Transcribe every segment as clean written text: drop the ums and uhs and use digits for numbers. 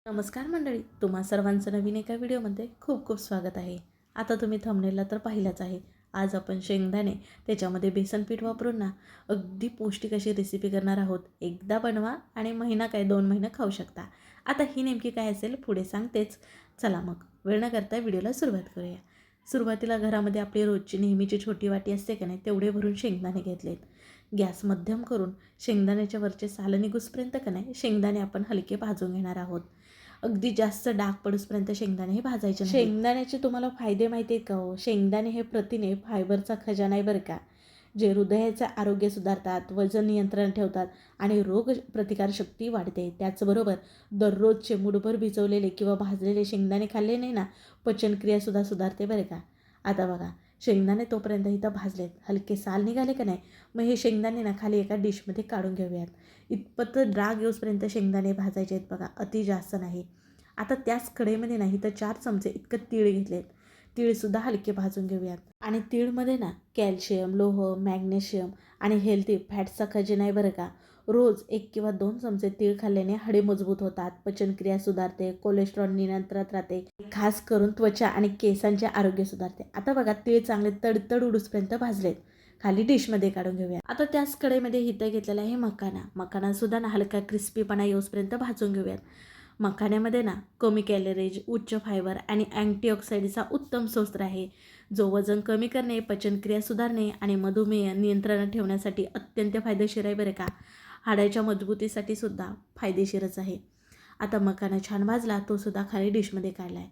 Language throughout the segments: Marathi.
नमस्कार मंडळी, तुम्हा सर्वांचं नवीन एका व्हिडिओमध्ये खूप खूप स्वागत आहे. आता तुम्ही थंबनेलला तर पाहिलंच आहे. आज आपण शेंगदाणे त्याच्यामध्ये बेसन पीठ वापरून ना अगदी पौष्टिक अशी रेसिपी करणार आहोत. एकदा बनवा आणि महिना काय 2 महिने खाऊ शकता. आता ही नेमकी काय असेल पुढे सांगतेच. चला मग वेळ न करता व्हिडिओला सुरुवात करूया. सुरुवातीला घरामध्ये आपली रोजची नेहमीची छोटी वाटी असते का नाही, तेवढे भरून शेंगदाणे घेतलेत. गॅस मध्यम करून शेंगदाण्याच्या वरचे साल निघूसपर्यंत का नाही शेंगदाणे आपण हलके भाजून घेणार आहोत. अगदी जास्त डाग पडूसपर्यंत शेंगदाणे हे भाजायचे नाही. शेंगदाण्याचे तुम्हाला फायदे माहिती आहेत का हो? शेंगदाणे हे प्रथिने फायबरचा खजाना आहे बरं का, जे हृदयाचं आरोग्य सुधारतात, वजन नियंत्रण ठेवतात आणि रोग प्रतिकारशक्ती वाढते. त्याचबरोबर दररोजचे मूठभर भिजवलेले किंवा भाजलेले शेंगदाणे खाल्ले नाही ना, पचनक्रियासुद्धा सुधारते बरं का. आता बघा, शेंगदाणे तोपर्यंत इथं भाजलेत, हलके साल निघाले का नाही, मग हे शेंगदाणे ना खाली एका डिशमध्ये काढून घेऊयात. इतपत डाग येऊसपर्यंत शेंगदाणे भाजायचे आहेत बघा, अति जास्त नाही. आता त्याच कढईमध्ये नाही तर 4 चमचे इतकं तीळ घेतलेत. तीळसुद्धा हलके भाजून घेऊयात. आणि तीळमध्ये ना कॅल्शियम, लोह, मॅग्नेशियम आणि हेल्दी फॅट्सचा खजिना आहे बरं का. रोज 1 किंवा 2 चमचे तीळ खाल्ल्याने हाडे मजबूत होतात, पचनक्रिया सुधारते, कोलेस्ट्रॉल नियंत्रणात राहते, खास करून त्वचा आणि केसांचे आरोग्य सुधारते. आता बघा, तीळ चांगले तडतड उडूसपर्यंत भाजलेत, खाली डिशमध्ये काढून घेऊया. आता त्याच कढईमध्ये हिथं घेतलेला आहे मखानासुद्धा ना हलका क्रिस्पीपणा येऊसपर्यंत भाजून घेऊयात. मखाण्यामध्ये ना कमी कॅलरीज, उच्च फायबर आणि अँटीऑक्सिडंटचा उत्तम स्रोत आहे, जो वजन कमी करणे, पचनक्रिया सुधारणे आणि मधुमेह नियंत्रणात ठेवण्यासाठी अत्यंत फायदेशीर आहे बरं का. हाडाच्या मजबूतीसाठी सुद्धा फायदेशीरच आहे. आता मखाना छान भाजला, तो सुद्धा खाली डिशमध्ये काढला आहे.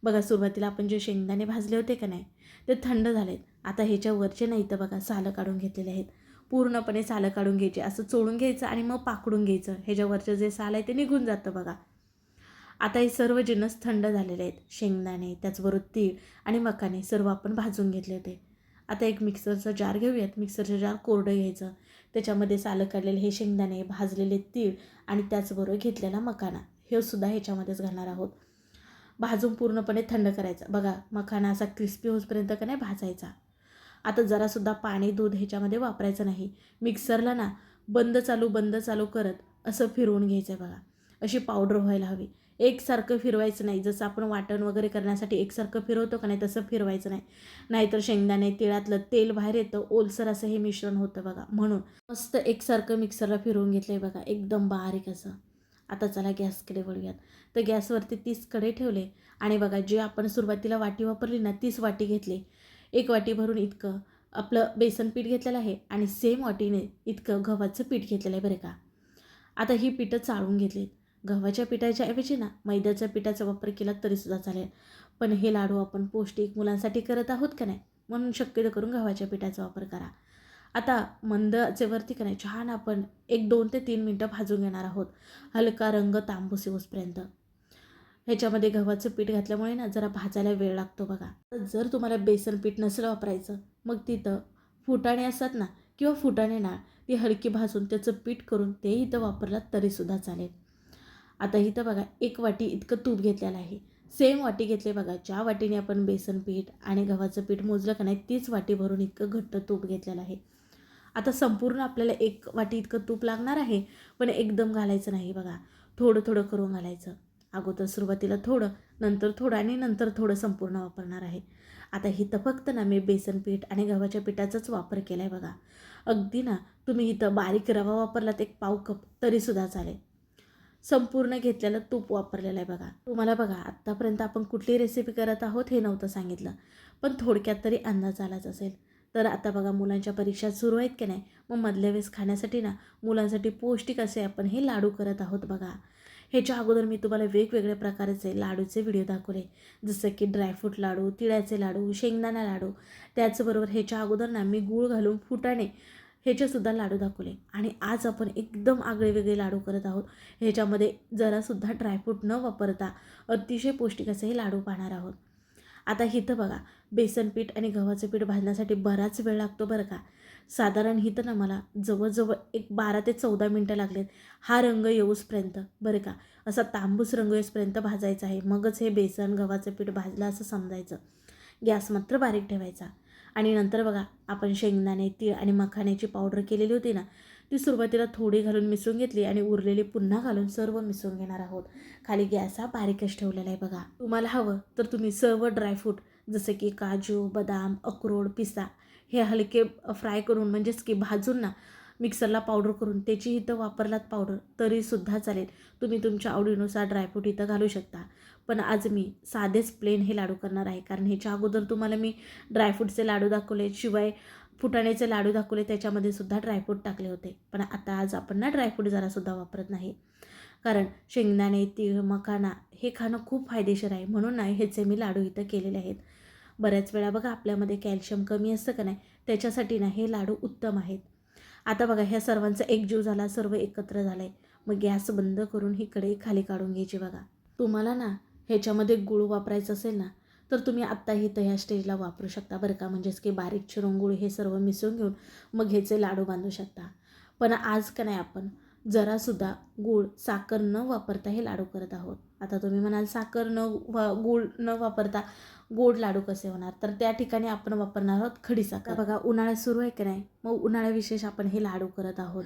बघा, सुरुवातीला आपण जे शेंगदाणे भाजले होते का नाही, ते थंड झालेत. आता ह्याच्या वरचे नाही तर बघा सालं काढून घेतलेले आहेत. पूर्णपणे सालं काढून घ्यायचे, असं चोळून घ्यायचं आणि मग पाकडून घ्यायचं. ह्याच्यावरचं जे साल आहे ते निघून जातं बघा. आता हे सर्व जिन्नस थंड झालेले आहेत. शेंगदाणे, त्याचबरोबर तीळ आणि मखाने सर्व आपण भाजून घेतले होते. आता एक मिक्सरचा जार घेऊयात. मिक्सरचं जार कोरडं घ्यायचं. त्याच्यामध्ये सालं काढलेले हे शेंगदाणे, भाजलेले तीळ आणि त्याचबरोबर घेतलेला मखाना हे सुद्धा ह्याच्यामध्येच घालणार आहोत. भाजून पूर्णपणे थंड करायचा. बघा, मखाना असा क्रिस्पी होईपर्यंत का नाही भाजायचा. आता जरासुद्धा पाणी, दूध ह्याच्यामध्ये वापरायचं नाही. मिक्सरला ना बंद चालू करत असं फिरवून घ्यायचं आहे बघा. अशी पावडर व्हायला हवी. एकसारखं फिरवायचं नाही. जसं आपण वाटण वगैरे करण्यासाठी एकसारखं फिरवतो का नाही, तसं फिरवायचं नाही. नाहीतर शेंगदाणे, तिळातलं तेल बाहेर येतं, ओलसर असं हे मिश्रण होतं बघा. म्हणून मस्त एकसारखं मिक्सरला फिरवून घेतलं आहे बघा, एकदम बारीक असं. आता चला गॅसकडे वळूयात. तर गॅसवरती 30 कढई ठेवले आणि बघा, जे आपण सुरुवातीला वाटी वापरली ना, 30 वाटी घेतली. 1 वाटी भरून इतकं आपलं बेसन पीठ घेतलेलं आहे आणि सेम वाटीने इतकं गव्हाचं पीठ घेतलेलं आहे बरं का. आता ही पिठं चाळून घेतलीत. गव्हाच्या पिठाच्या ऐवजी ना मैद्याच्या पिठाचा वापर केला तरीसुद्धा चालेल. पण हे लाडू आपण पौष्टिक मुलांसाठी करत आहोत का नाही, म्हणून शक्यतो करून गव्हाच्या पिठाचा वापर करा. आता मंद आचेवरती का नाही छान आपण 2 ते 3 मिनटं भाजून घेणार आहोत, हलका रंग तांबूस येऊसपर्यंत. ह्याच्यामध्ये गव्हाचं पीठ घातल्यामुळे ना जरा भाजायला वेळ लागतो बघा. तर जर तुम्हाला बेसन पीठ नसेल वापरायचं, मग तिथं फुटाणे असतात ना किंवा फुटाणे डाळ, ती हलकी भाजून त्याचं पीठ करून ते इथं वापरलात तरीसुद्धा चालेल. आता इथं बघा, 1 वाटी इतकं तूप घेतलेलं आहे. सेम वाटी घेतले बघा, ज्या वाटीने आपण बेसन पीठ आणि गव्हाचं पीठ मोजलं का नाही, तीच वाटी भरून इतकं घट्ट तूप घेतलेलं आहे. आता संपूर्ण आपल्याला 1 वाटी इतकं तूप लागणार आहे, पण एकदम घालायचं नाही बघा. थोडं थोडं करून घालायचं. अगोदर सुरुवातीला थोडं, नंतर थोडं आणि नंतर थोडं संपूर्ण वापरणार आहे. आता इथं फक्त ना मी बेसन पीठ आणि गव्हाच्या पिठाचाच वापर केला आहे बघा. अगदी ना तुम्ही इथं बारीक रवा वापरलात 1 पाव कप तरीसुद्धा चालेल. संपूर्ण घेतलेलं तूप वापरलेलं आहे बघा. तुम्हाला बघा, आत्तापर्यंत आपण कुठली रेसिपी करत आहोत हे नव्हतं सांगितलं, पण थोडक्यात तरी अंदाज आलाच असेल. तर आता बघा, मुलांच्या परीक्षा सुरू आहेत की नाही, मग मधल्या वेळेस खाण्यासाठी ना मुलांसाठी पौष्टिक असे आपण हे लाडू करत आहोत बघा. ह्याच्या अगोदर मी तुम्हाला वेगवेगळ्या प्रकारचे लाडूचे व्हिडिओ दाखवले, जसं की ड्रायफ्रूट लाडू, तिळाचे लाडू, शेंगदाणा लाडू. त्याचबरोबर ह्याच्या अगोदर ना मी गूळ घालून फुटाणे ह्याचेसुद्धा लाडू दाखवले. आणि आज आपण एकदम आगळेवेगळे लाडू करत आहोत. ह्याच्यामध्ये जरासुद्धा ड्रायफ्रूट न वापरता अतिशय पौष्टिक असे हे लाडू पाहणार आहोत. आता इथं बघा, बेसन पीठ आणि गव्हाचं पीठ भाजण्यासाठी बराच वेळ लागतो बरं का. साधारण इथं ना मला जवळजवळ 12 ते 14 मिनटं लागलेत, हा रंग येऊसपर्यंत बरं का. असा तांबूस रंग येऊसपर्यंत भाजायचा आहे, मगच हे बेसन गव्हाचं पीठ भाजलं असं समजायचं. गॅस मात्र बारीक ठेवायचा. आणि नंतर बघा, आपण शेंगदाणे, तीळ आणि मखाण्याची पावडर केलेली होती ना, ती सुरुवातीला थोडी घालून मिसळून घेतली आणि उरलेली पुन्हा घालून सर्व मिसळून घेणार आहोत. खाली गॅस हा बारीकच ठेवलेला आहे बघा. तुम्हाला हवं तर तुम्ही सर्व ड्रायफ्रूट जसे की काजू, बदाम, अक्रोड, पिस्ता हे हलके फ्राय करून म्हणजेच की भाजून ना मिक्सरला पावडर करून त्याची इथं वापरलात पावडर तरीसुद्धा चालेल. तुम्ही तुमच्या आवडीनुसार ड्रायफ्रूट इथं घालू शकता. पण आज मी साधेच प्लेन हे लाडू करणार आहे, कारण ह्याच्या अगोदर तुम्हाला मी ड्रायफ्रूटचे लाडू दाखवले, शिवाय फुटाण्याचे लाडू दाखवले, त्याच्यामध्ये सुद्धा ड्रायफ्रूट टाकले होते. पण आता आज आपण ना ड्रायफ्रूट जरासुद्धा वापरत नाही, कारण शेंगदाणे, तीळ, मखाना हे खाणं खूप फायदेशीर आहे. म्हणून नाही ह्याचे मी लाडू इथं केलेले आहेत. बऱ्याच वेळा बघा आपल्यामध्ये कॅल्शियम कमी असतं का नाही, त्याच्यासाठी ना हे लाडू उत्तम आहेत. आता बघा ह्या सर्वांचा एकजीव झाला, सर्व एकत्र झालं आहे. मग गॅस बंद करून ही कढई खाली काढून घ्यायची बघा. तुम्हाला ना ह्याच्यामध्ये गूळ वापरायचं असेल ना तर तुम्ही आत्ताही तर ह्या स्टेजला वापरू शकता बरं का. म्हणजेच की बारीक चिरून गूळ हे सर्व मिसळून घेऊन मग ह्याचे लाडू बांधू शकता. पण आज का नाही आपण जरासुद्धा गूळ, साखर न वापरता हे लाडू करत आहोत. आता तुम्ही म्हणाल साखर गूळ न वापरता गोड लाडू कसे होणार, तर त्या ठिकाणी आपण वापरणार आहोत खडी साखर. बघा उन्हाळा सुरू आहे की नाही, मग उन्हाळ्याविशेष आपण हे लाडू करत आहोत.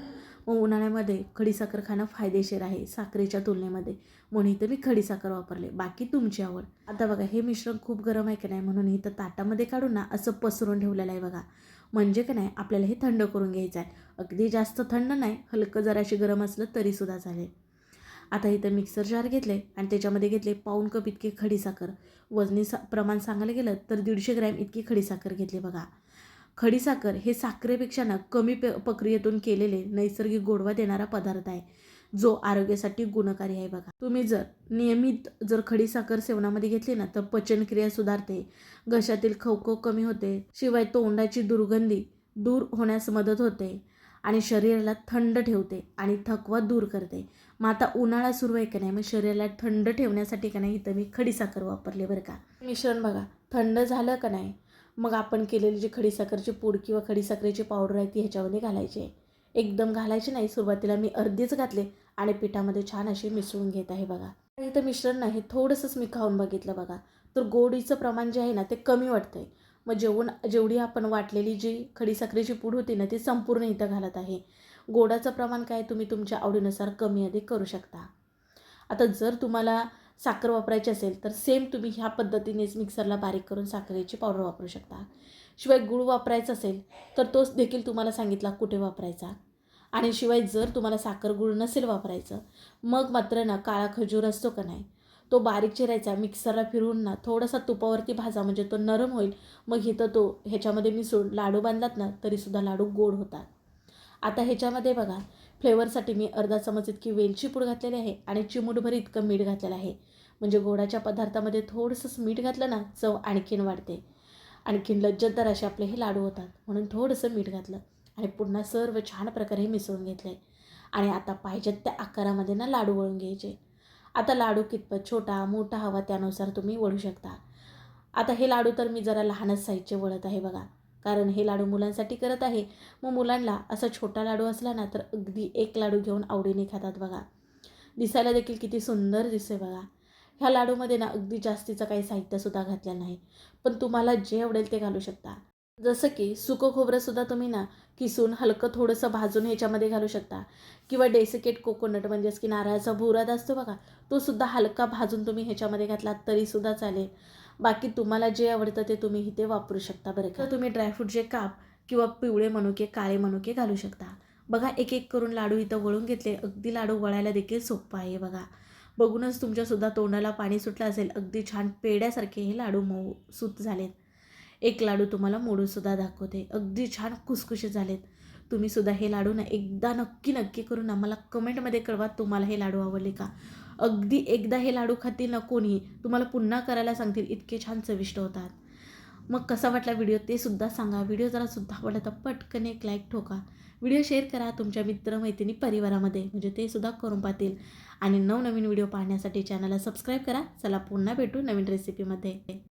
मग उन्हाळ्यामध्ये खडीसाखर खाणं फायदेशीर आहे साखरेच्या तुलनेमध्ये, म्हणून इथं मी खडीसाखर वापरले. बाकी तुमची आवड. आता बघा हे मिश्रण खूप गरम आहे की नाही, म्हणून इथं ताटामध्ये काढून ना असं पसरून ठेवलेलं आहे बघा. म्हणजे की नाही आपल्याला हे थंड करून घ्यायचं आहे. अगदी जास्त थंड नाही, हलकं जराशी गरम असलं तरीसुद्धा चालेल. आता इथं मिक्सर जार घेतले आणि त्याच्यामध्ये घेतले पाऊण कप इतकी खडीसाखर. वजनी प्रमाण सांगायला गेलं तर 150 ग्रॅम इतकी खडीसाखर घेतली बघा. खडीसाखर हे साखरेपेक्षा ना कमी प्रक्रियेतून केलेले नैसर्गिक गोडवा देणारा पदार्थ आहे, जो आरोग्यासाठी गुणकारी आहे बघा. तुम्ही जर नियमित खडीसाखर सेवनामध्ये घेतली ना तर पचनक्रिया सुधारते, घशातील खवखव कमी होते, शिवाय तोंडाची दुर्गंधी दूर होण्यास मदत होते आणि शरीराला थंड ठेवते आणि थकवा दूर करते. मग आता उन्हाळा सुरू आहे का नाही, मग शरीराला थंड ठेवण्यासाठी का नाही इथं मी खडीसाखर वापरले बरं का. मिश्रण बघा थंड झालं का नाही, मग आपण केलेली जी खडीसाखरची पूड किंवा खडीसाखरेची पावडर आहे ती ह्याच्यामध्ये घालायची आहे. एकदम घालायची नाही, सुरुवातीला मी अर्धीच घातले आणि पिठामध्ये छान अशी मिसळून घेत आहे बघा. इथं मिश्रण नाही थोडंसंच मी खाऊन बघितलं बघा, तर गोडीचं प्रमाण जे आहे ना ते कमी वाटतंय. मग जेवढी आपण वाटलेली जी खडीसाखरेची पूड होती ना ती संपूर्ण इथं घालत आहे. गोडाचं प्रमाण काय तुम्ही तुमच्या आवडीनुसार कमी अधिक करू शकता. आता जर तुम्हाला साखर वापरायची असेल तर सेम तुम्ही ह्या पद्धतीनेच मिक्सरला बारीक करून साखरेची पावडर वापरू शकता. शिवाय गूळ वापरायचा असेल तर तोच देखील तुम्हाला सांगितला कुठे वापरायचा. आणि शिवाय जर तुम्हाला साखर गूळ नसेल वापरायचं, मग मात्र ना काळा खजूर असतो का नाही, तो बारीक चिरायचा, मिक्सरला फिरवून ना थोडासा तुपावरती भाजा, म्हणजे तो नरम होईल. मग इथं तो ह्याच्यामध्ये मिसळून लाडू बांधलात ना तरीसुद्धा लाडू गोड होतात. आता ह्याच्यामध्ये बघा फ्लेवरसाठी मी अर्धा चमच इतकी वेलची पूड घातलेली आहे आणि चिमूटभर इतकं मीठ घातलेलं आहे. म्हणजे गोडाच्या पदार्थामध्ये थोडंसं मीठ घातलं ना चव आणखीन वाढते, आणखीन लज्जतदार असे आपले हे लाडू होतात. म्हणून थोडंसं मीठ घातलं आणि पुन्हा सर्व छान प्रकारे मिसळून घेतले. आणि आता पाहिजेत त्या आकारामध्ये ना लाडू वळून घ्यायचे. आता लाडू कितपत छोटा मोठा हवा त्यानुसार तुम्ही वळू शकता. आता हे लाडू तर मी जरा लहानच साईजचे वळत आहे बघा, कारण हे लाडू मुलांसाठी करत आहे. मग मुलांना असा छोटा लाडू असला ना तर अगदी एक लाडू घेऊन आवडीने खातात बघा. दिसायला देखील किती सुंदर दिसते बघा. ह्या लाडूमध्ये ना अगदी जास्तीचं काही साहित्यसुद्धा घातलं नाही, पण तुम्हाला जे आवडेल ते घालू शकता. जसं की सुकं खोबरंसुद्धा तुम्ही ना किसून हलकं थोडंसं भाजून ह्याच्यामध्ये घालू शकता, किंवा डेसिकेट कोकोनट म्हणजेच की नारळाचा भुराद असतो बघा, तो सुद्धा हलका भाजून तुम्ही ह्याच्यामध्ये घातलात तरीसुद्धा चालेल. बाकी तुम्हाला जे आवडतं ते तुम्ही इथे वापरू शकता बरं का. तुम्ही ड्रायफ्रूटचे काप किंवा पिवळे मनुके, काळे मनुके घालू शकता. बघा एक एक करून लाडू इथं वळून घेतले. अगदी लाडू वळायला देखील सोपं आहे बघा. बघूनच तुमच्यासुद्धा तोंडाला पाणी सुटलं असेल. अगदी छान पेड्यासारखे हे लाडू मऊ सूत झालेत. एक लाडू तुम्हाला मोडूनसुद्धा दाखवते. अगदी छान खुसखुशीत झालेत. तुम्हीसुद्धा हे लाडू ना एकदा नक्की करून आम्हाला कमेंटमध्ये कळवा तुम्हाला हे लाडू आवडले का. अगदी एकदा हे लाडू खातील ना कोणी, तुम्हाला पुन्हा करायला सांगतील, इतके छान चविष्ट होतात. मग कसा वाटला व्हिडिओ ते सुद्धा सांगा. व्हिडिओ जरा सुद्धा आवडला तर पटकन एक लाईक ठोका. व्हिडिओ शेअर करा तुमच्या मित्रमैत्रिणी परिवारामध्ये, म्हणजे ते सुद्धा करून पाहतील. आणि नवनवीन व्हिडिओ पाहण्यासाठी चॅनलला सबस्क्राईब करा. चला पुन्हा भेटू नवीन रेसिपीमध्ये.